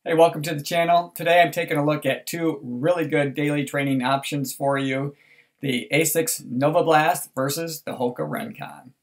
Hey, welcome to the channel. Today I'm taking a look at two really good daily training options for you. The Asics Novablast versus the Hoka Rincon.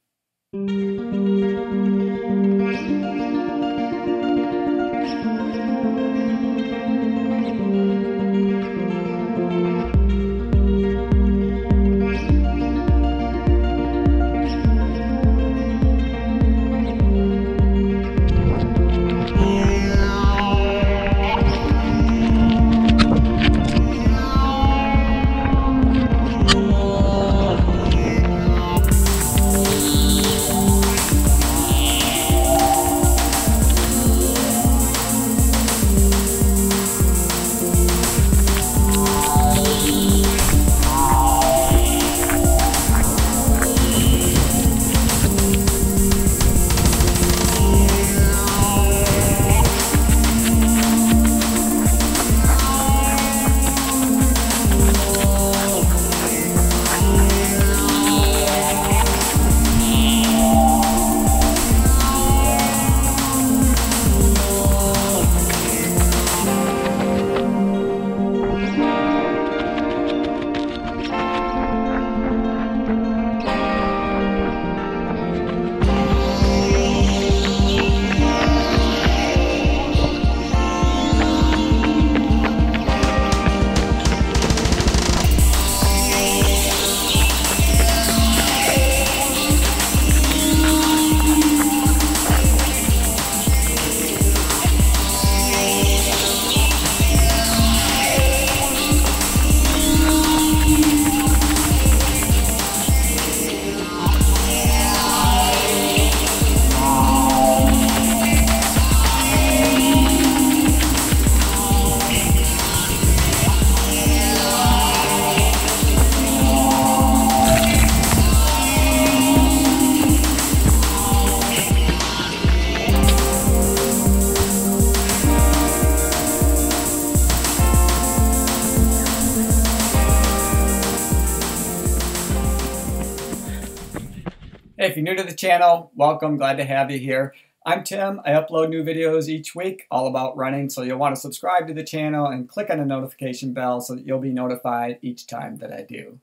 Hey, if you're new to the channel, welcome. Glad to have you here. I'm Tim. I upload new videos each week all about running, so you'll want to subscribe to the channel and click on the notification bell so that you'll be notified each time that I do.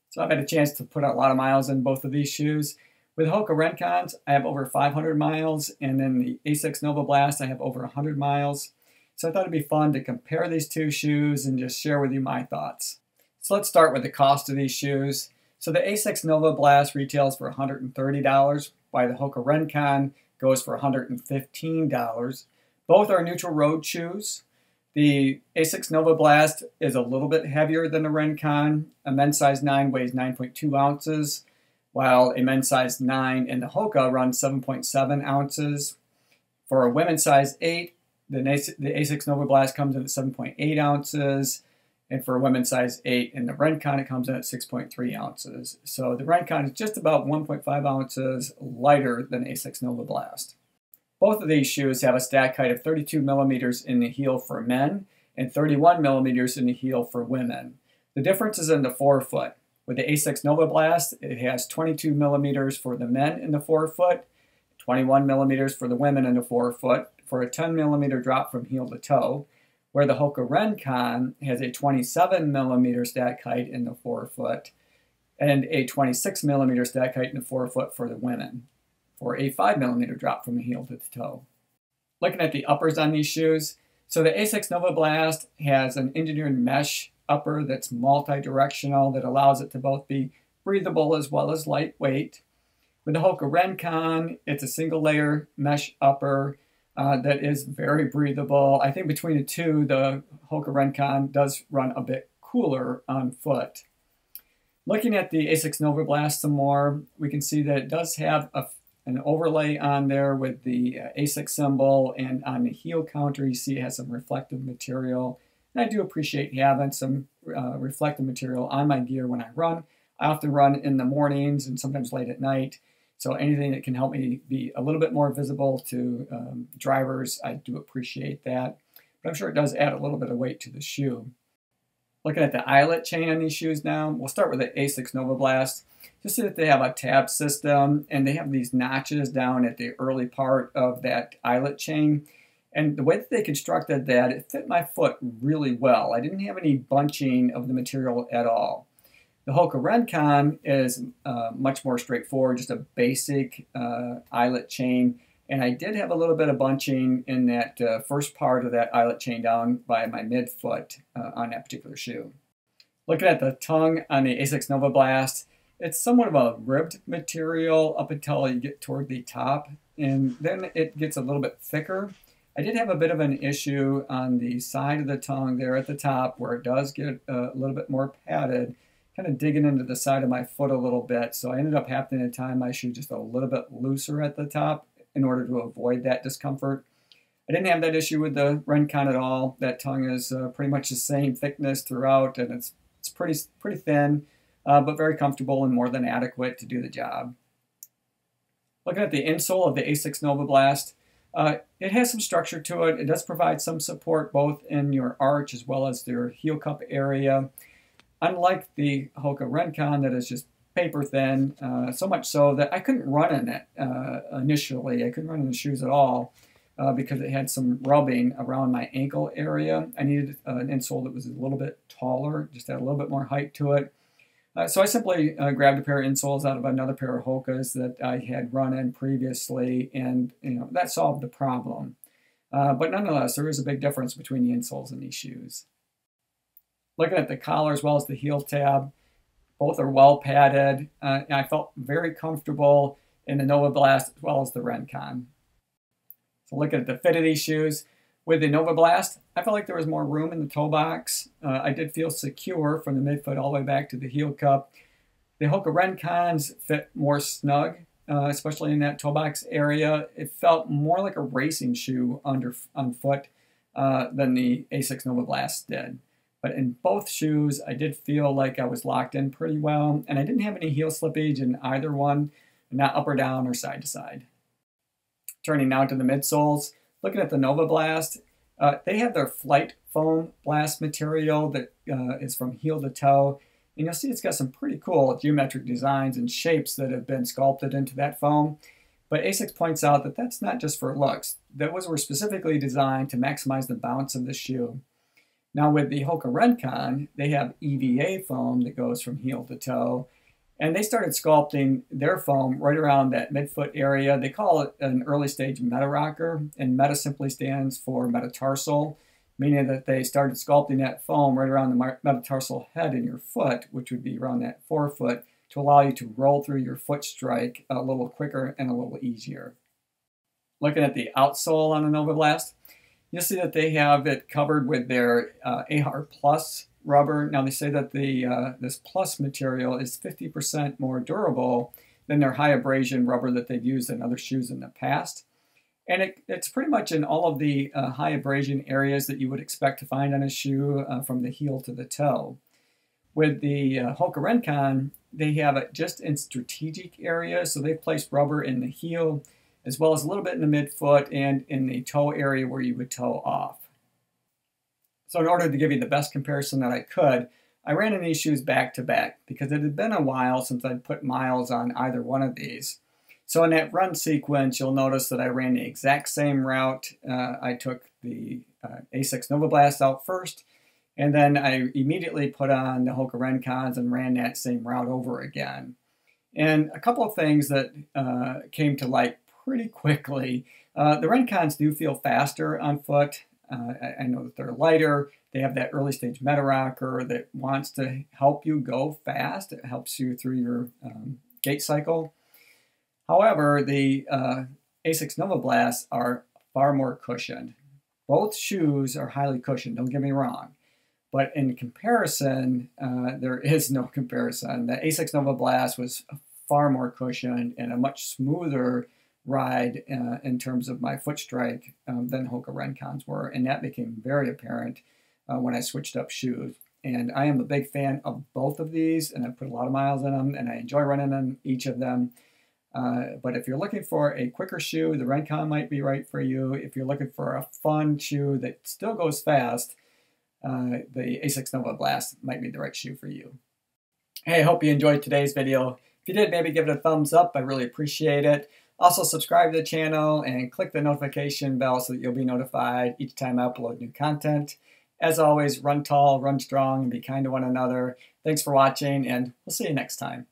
So I've had a chance to put a lot of miles in both of these shoes. With Hoka Rincons, I have over 500 miles, and then the Asics Novablast, I have over 100 miles. So I thought it'd be fun to compare these two shoes and just share with you my thoughts. So let's start with the cost of these shoes. So the Asics Novablast retails for $130, while the Hoka Rincon goes for $115. Both are neutral road shoes. The Asics Novablast is a little bit heavier than the Rincon. A men's size 9 weighs 9.2 ounces, while a men's size 9 in the Hoka runs 7.7 ounces. For a women's size 8, the Asics Novablast comes in at 7.8 ounces. And for a women's size 8 in the Rincon, it comes in at 6.3 ounces. So the Rincon is just about 1.5 ounces lighter than Asics Novablast. Both of these shoes have a stack height of 32 millimeters in the heel for men and 31 millimeters in the heel for women. The difference is in the forefoot. With the Asics Novablast, it has 22 millimeters for the men in the forefoot, 21 millimeters for the women in the forefoot, for a 10 millimeter drop from heel to toe, where the Hoka Rincon has a 27 millimeter stack height in the forefoot and a 26 millimeter stack height in the forefoot for the women, for a 5 millimeter drop from the heel to the toe. Looking at the uppers on these shoes, so the Asics Novablast has an engineered mesh upper that's multi-directional that allows it to both be breathable as well as lightweight. With the Hoka Rincon, it's a single layer mesh upper that is very breathable. I think between the two, the Hoka Rincon does run a bit cooler on foot. Looking at the Asics Novablast some more, we can see that it does have an overlay on there with the Asics symbol, and on the heel counter you see it has some reflective material. And I do appreciate having some reflective material on my gear when I run. I often run in the mornings and sometimes late at night. So anything that can help me be a little bit more visible to drivers, I do appreciate that. But I'm sure it does add a little bit of weight to the shoe. Looking at the eyelet chain on these shoes now, we'll start with the Asics Novablast. Just see that they have a tab system, and they have these notches down at the early part of that eyelet chain. And the way that they constructed that, it fit my foot really well. I didn't have any bunching of the material at all. The Hoka Rincon is much more straightforward, just a basic eyelet chain. And I did have a little bit of bunching in that first part of that eyelet chain down by my midfoot on that particular shoe. Looking at the tongue on the Asics Novablast, it's somewhat of a ribbed material up until you get toward the top, and then it gets a little bit thicker. I did have a bit of an issue on the side of the tongue there at the top where it does get a little bit more padded, kind of digging into the side of my foot a little bit. So I ended up having to tie my shoe just a little bit looser at the top in order to avoid that discomfort. I didn't have that issue with the Rincon at all. That tongue is pretty much the same thickness throughout, and it's pretty thin, but very comfortable and more than adequate to do the job. Looking at the insole of the Asics Novablast, it has some structure to it. It does provide some support both in your arch as well as your heel cup area. Unlike the Hoka Rincon that is just paper thin, so much so that I couldn't run in it initially. I couldn't run in the shoes at all because it had some rubbing around my ankle area. I needed an insole that was a little bit taller, just had a little bit more height to it. So I simply grabbed a pair of insoles out of another pair of Hokas that I had run in previously, and that solved the problem. But nonetheless, there is a big difference between the insoles in these shoes. Looking at the collar as well as the heel tab, both are well padded. And I felt very comfortable in the Novablast as well as the Rincon. So looking at the fit of these shoes, with the Novablast, I felt like there was more room in the toe box. I did feel secure from the midfoot all the way back to the heel cup. The Hoka Rincons fit more snug, especially in that toe box area. It felt more like a racing shoe on foot than the Asics Novablast did. But in both shoes, I did feel like I was locked in pretty well, and I didn't have any heel slippage in either one, not up or down or side to side. Turning now to the midsoles. Looking at the Novablast, they have their Flight Foam Blast material that is from heel to toe. And you'll see it's got some pretty cool geometric designs and shapes that have been sculpted into that foam. But Asics points out that that's not just for looks. Those were specifically designed to maximize the bounce of the shoe. Now with the Hoka Rincon, they have EVA foam that goes from heel to toe. And they started sculpting their foam right around that midfoot area. They call it an early stage meta rocker, and meta simply stands for metatarsal, meaning that they started sculpting that foam right around the metatarsal head in your foot, which would be around that forefoot, to allow you to roll through your foot strike a little quicker and a little easier. Looking at the outsole on the Novablast, you'll see that they have it covered with their AHR Plus rubber. Now they say that this plus material is 50% more durable than their high abrasion rubber that they've used in other shoes in the past. And it's pretty much in all of the high abrasion areas that you would expect to find on a shoe from the heel to the toe. With the Hoka Rincon, they have it just in strategic areas. So they've placed rubber in the heel as well as a little bit in the midfoot and in the toe area where you would toe off. So in order to give you the best comparison that I could, I ran in these shoes back to back because it had been a while since I'd put miles on either one of these. So in that run sequence, you'll notice that I ran the exact same route. I took the Asics Novablast out first, and then I immediately put on the Hoka Rincons and ran that same route over again. And a couple of things that came to light pretty quickly. The Rincons do feel faster on foot. I know that they're lighter. They have that early stage meta rocker that wants to help you go fast. It helps you through your gait cycle. However, the Asics Novablast are far more cushioned. Both shoes are highly cushioned, don't get me wrong. But in comparison, there is no comparison. The Asics Novablast was far more cushioned and a much smoother ride in terms of my foot strike than Hoka Rincons were, and that became very apparent when I switched up shoes. And I am a big fan of both of these, and I put a lot of miles in them, and I enjoy running on each of them. But if you're looking for a quicker shoe, the Rincon might be right for you. If you're looking for a fun shoe that still goes fast, the Asics Novablast might be the right shoe for you. Hey, I hope you enjoyed today's video. If you did, maybe give it a thumbs up. I really appreciate it. Also, subscribe to the channel and click the notification bell so that you'll be notified each time I upload new content. As always, run tall, run strong, and be kind to one another. Thanks for watching, and we'll see you next time.